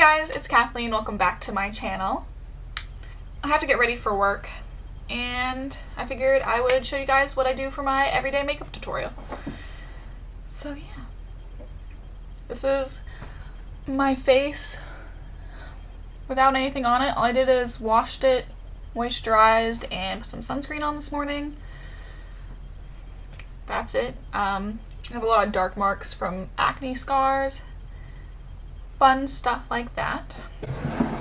guys, it's Kathleen. Welcome back to my channel. I have to get ready for work and I figured I would show you guys what I do for my everyday makeup tutorial. So yeah, this is my face without anything on it. All I did is washed it, moisturized, and put some sunscreen on this morning. That's it. I have a lot of dark marks from acne scars, fun stuff like that.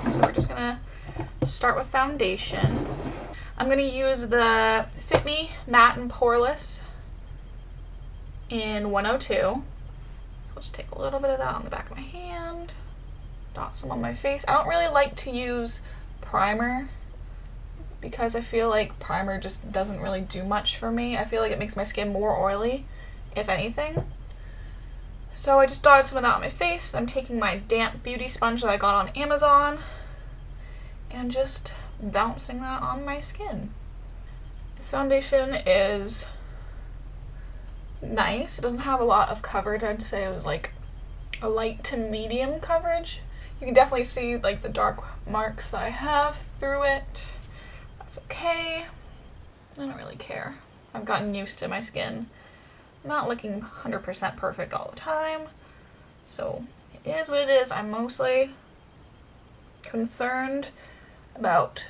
So we're just gonna start with foundation. I'm gonna use the Fit Me Matte and Poreless in 102. So let's take a little bit of that on the back of my hand, dot some on my face. I don't really like to use primer because I feel like primer just doesn't really do much for me. I feel like it makes my skin more oily, if anything. So I just dotted some of that on my face. I'm taking my damp beauty sponge that I got on Amazon and just bouncing that on my skin. This foundation is nice. It doesn't have a lot of coverage. I'd say it was like a light to medium coverage. You can definitely see like the dark marks that I have through it. That's okay. I don't really care. I've gotten used to my skin not looking 100% perfect all the time, so it is what it is. I'm mostly concerned about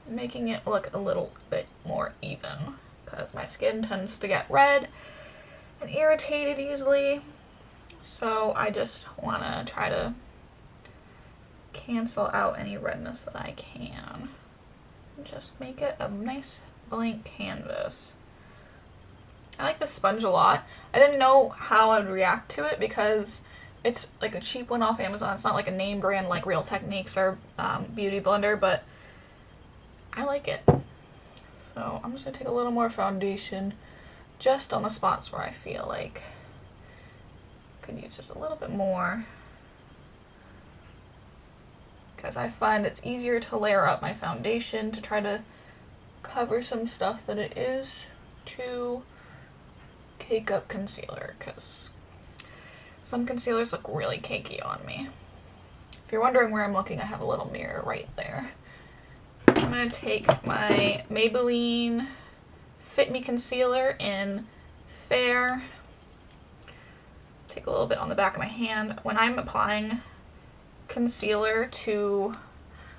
making it look a little bit more even because my skin tends to get red and irritated easily, so I just want to try to cancel out any redness that I can. Just make it a nice blank canvas. I like this sponge a lot. I didn't know how I would react to it because it's like a cheap one off Amazon. It's not like a name brand like Real Techniques or Beauty Blender, but I like it. So I'm just going to take a little more foundation just on the spots where I feel like I could use just a little bit more, because I find it's easier to layer up my foundation to try to cover some stuff than it is to cake up concealer, because some concealers look really cakey on me. If you're wondering where I'm looking, I have a little mirror right there. I'm going to take my Maybelline Fit Me Concealer in Fair. Take a little bit on the back of my hand. When I'm applying concealer to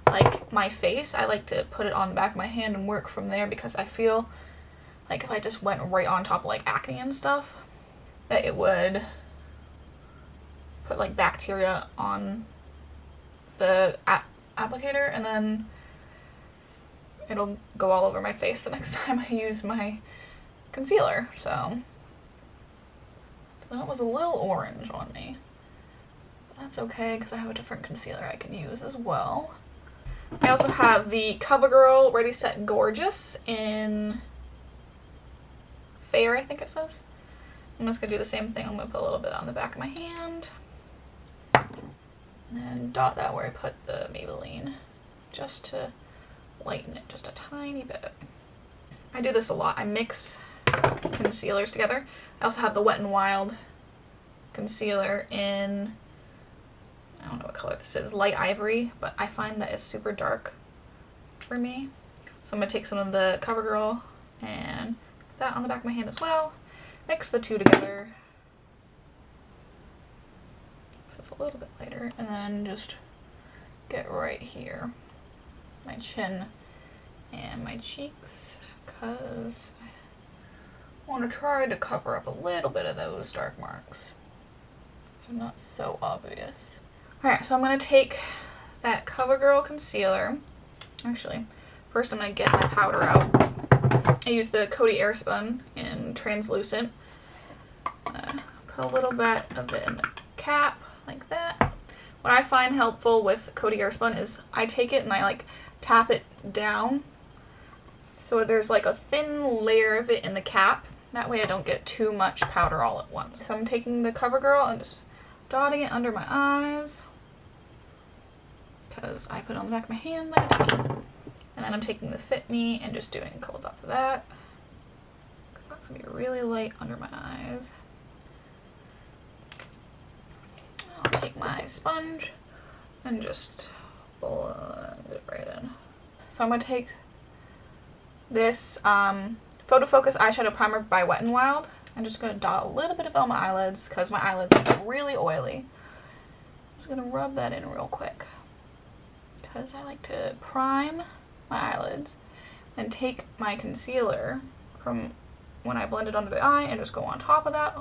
like my face, I like to put it on the back of my hand and work from there, because I feel like if I just went right on top of like acne and stuff, that it would put like bacteria on the applicator and then it'll go all over my face the next time I use my concealer. So that was a little orange on me. But that's okay because I have a different concealer I can use as well. I also have the Covergirl Ready Set Gorgeous in Fair, I think it says. I'm just going to do the same thing. I'm going to put a little bit on the back of my hand. And then dot that where I put the Maybelline, just to lighten it just a tiny bit. I do this a lot. I mix concealers together. I also have the Wet n Wild concealer in, I don't know what color this is, light ivory, but I find that it's super dark for me. So I'm going to take some of the Covergirl and that on the back of my hand as well. Mix the two together so it's a little bit lighter, and then just get right here, my chin and my cheeks, because I want to try to cover up a little bit of those dark marks so not so obvious. Alright, so I'm going to take that Covergirl concealer. Actually, first I'm going to get my powder out. I use the Coty Airspun in translucent. Put a little bit of it in the cap, like that. What I find helpful with Coty Airspun is I take it and I like tap it down so there's like a thin layer of it in the cap. That way I don't get too much powder all at once. So I'm taking the Covergirl and just dotting it under my eyes, because I put it on the back of my hand like that. And then I'm taking the Fit Me and just doing a couple dots of that, because that's going to be really light under my eyes. I'll take my sponge, and just blend it right in. So I'm going to take this Photofocus eyeshadow primer by Wet n Wild. I'm just going to dot a little bit of on my eyelids because my eyelids are really oily. I'm just going to rub that in real quick because I like to prime my eyelids and take my concealer from when I blend it under the eye and just go on top of that.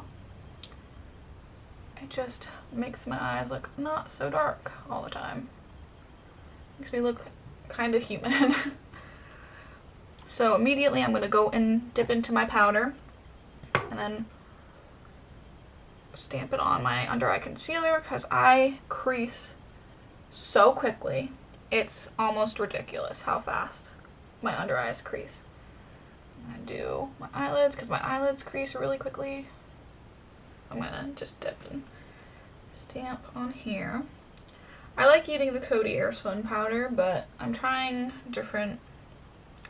It just makes my eyes look not so dark all the time. Makes me look kind of human. So immediately I'm going to go and dip into my powder and then stamp it on my under eye concealer because I crease so quickly. It's almost ridiculous how fast my under eyes crease. I do my eyelids because my eyelids crease really quickly. I'm gonna just dip and stamp on here. I like using the Coty Airspun powder, but I'm trying different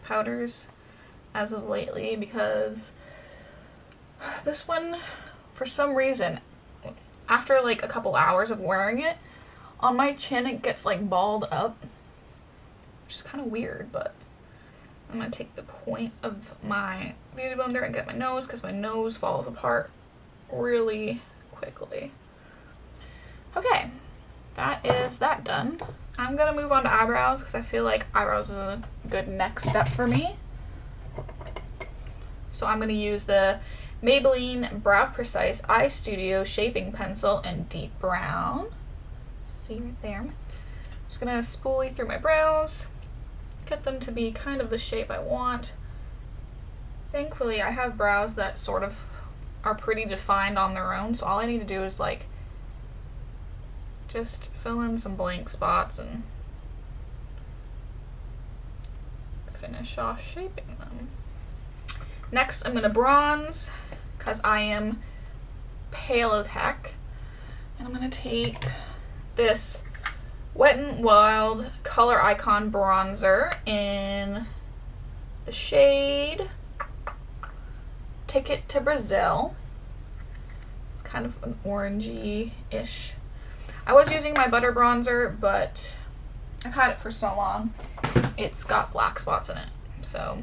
powders as of lately because this one, for some reason, after like a couple hours of wearing it, on my chin it gets like balled up, which is kind of weird, but I'm going to take the point of my beauty blender and get my nose because my nose falls apart really quickly. Okay, that is that done. I'm going to move on to eyebrows because I feel like eyebrows is a good next step for me. So I'm going to use the Maybelline Brow Precise Eye Studio Shaping Pencil in Deep Brown. See right there. I'm just going to spoolie through my brows, get them to be kind of the shape I want. Thankfully, I have brows that sort of are pretty defined on their own, so all I need to do is like just fill in some blank spots and finish off shaping them. Next, I'm going to bronze because I am pale as heck. And I'm going to take this Wet n Wild Coloricon bronzer in the shade Ticket to Brazil. It's kind of an orangey-ish. I was using my butter bronzer, but I've had it for so long, it's got black spots in it, so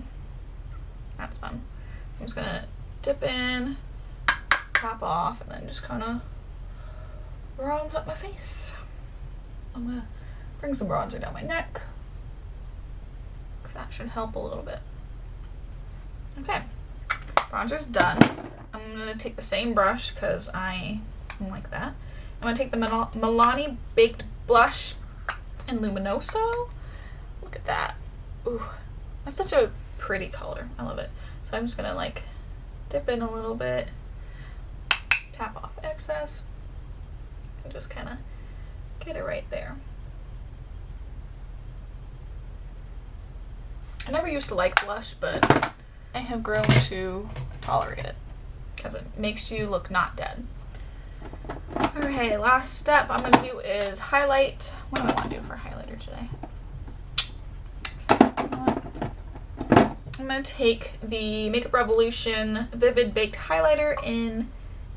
that's fun. I'm just gonna dip in, tap off, and then just kind of bronze up my face. I'm gonna bring some bronzer down my neck, because that should help a little bit. Okay, bronzer's done. I'm gonna take the same brush, because I like that. I'm going to take the Milani Baked Blush in Luminoso. Look at that. Ooh, that's such a pretty color. I love it. So I'm just going to like dip in a little bit, tap off excess, and just kind of get it right there. I never used to like blush, but I have grown to tolerate it because it makes you look not dead. Okay, last step I'm going to do is highlight. What do I want to do for highlighter today? I'm going to take the Makeup Revolution Vivid Baked Highlighter in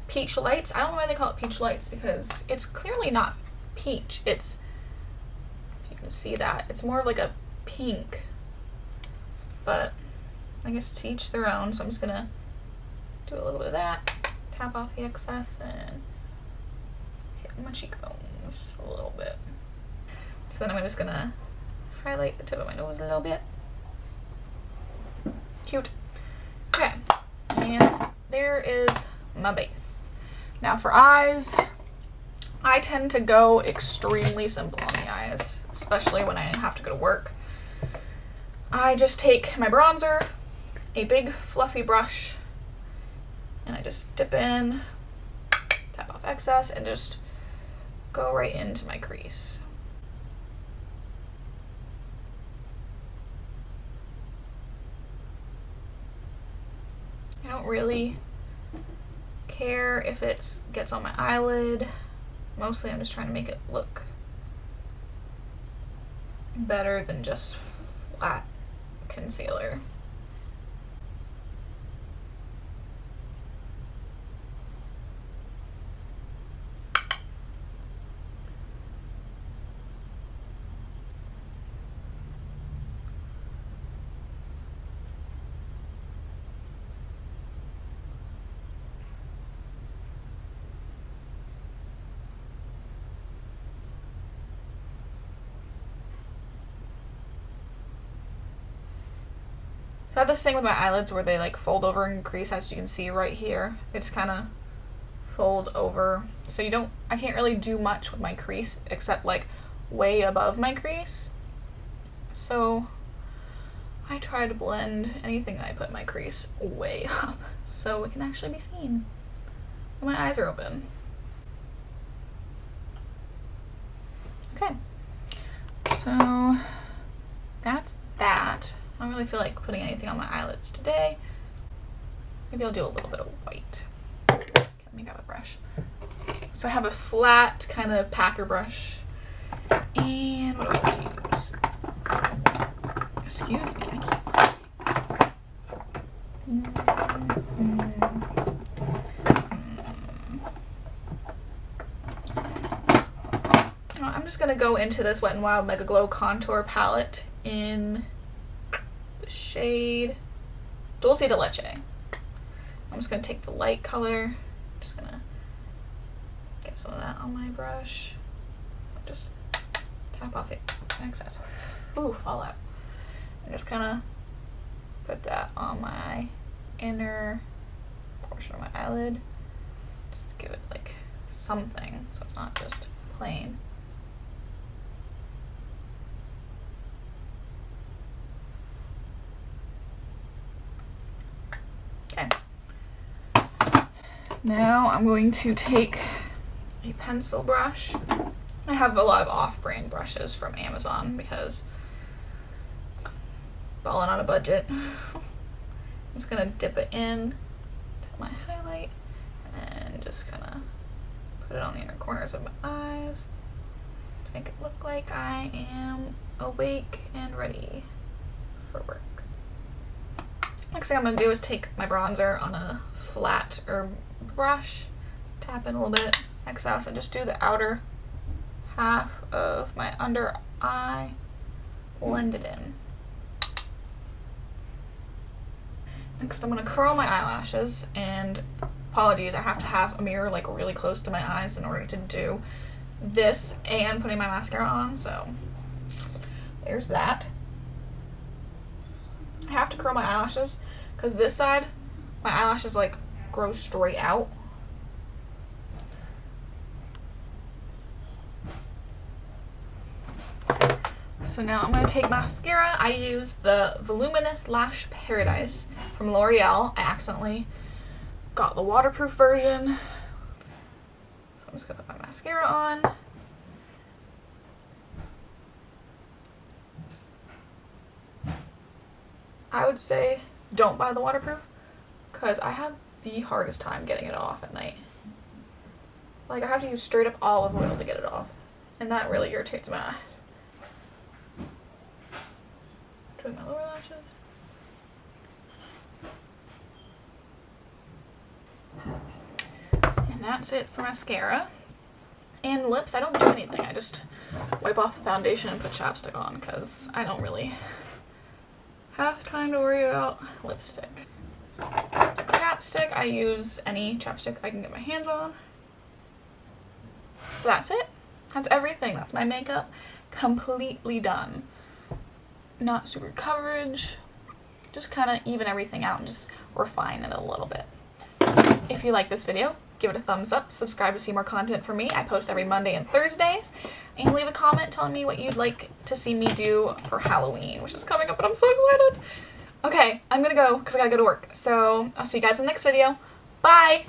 Peach Lights. I don't know why they call it Peach Lights because it's clearly not peach. It's, if you can see that, it's more of like a pink. But I guess to each their own, so I'm just going to do a little bit of that, tap off the excess, and my cheekbones a little bit. So then I'm just gonna highlight the tip of my nose a little bit. Cute. Okay, and there is my base. Now for eyes, I tend to go extremely simple on the eyes, especially when I have to go to work. I just take my bronzer, a big fluffy brush, and I just dip in, tap off excess, and just go right into my crease. I don't really care if it gets on my eyelid. Mostly I'm just trying to make it look better than just flat concealer. I have this thing with my eyelids where they like fold over and crease, as you can see right here. They just kind of fold over. So I can't really do much with my crease except like way above my crease. So I try to blend anything that I put in my crease way up so it can actually be seen when my eyes are open. Okay, so that's that. I don't really feel like putting anything on my eyelids today. Maybe I'll do a little bit of white. Okay, let me grab a brush. So I have a flat kind of packer brush. And what do I want to use? Excuse me, I'm just going to go into this Wet n Wild Mega Glow Contour Palette in the shade Dulce de Leche. I'm just going to take the light color, just going to get some of that on my brush. Just tap off the excess. Ooh, fallout. And just kind of put that on my inner portion of my eyelid. Just to give it like something, so it's not just plain. Okay. Now I'm going to take a pencil brush. I have a lot of off-brand brushes from Amazon because balling on a budget. I'm just gonna dip it in to my highlight and then just kind of put it on the inner corners of my eyes to make it look like I am awake and ready for work. Next thing I'm gonna do is take my bronzer on a flat brush, tap in a little bit excess, and just do the outer half of my under eye, blend it in. Next I'm going to curl my eyelashes, and apologies, I have to have a mirror like really close to my eyes in order to do this and putting my mascara on, so there's that. I have to curl my eyelashes because this side, my eyelashes like grow straight out. So now I'm going to take mascara. I use the Voluminous Lash Paradise from L'Oreal. I accidentally got the waterproof version. So I'm just going to put my mascara on. I would say don't buy the waterproof because I have the hardest time getting it off at night. Like I have to use straight up olive oil to get it off. And that really irritates my eyes. Doing my lower lashes. And that's it for mascara. And lips, I don't do anything. I just wipe off the foundation and put chapstick on because I don't really have time to worry about lipstick. Chapstick, I use any chapstick I can get my hands on. That's it. That's everything. That's my makeup completely done. Not super coverage, just kind of even everything out and just refine it a little bit. If you like this video, give it a thumbs up, subscribe to see more content from me. I post every Monday and Thursdays, and leave a comment telling me what you'd like to see me do for Halloween, which is coming up and I'm so excited. Okay, I'm gonna go because I gotta go to work. So I'll see you guys in the next video. Bye!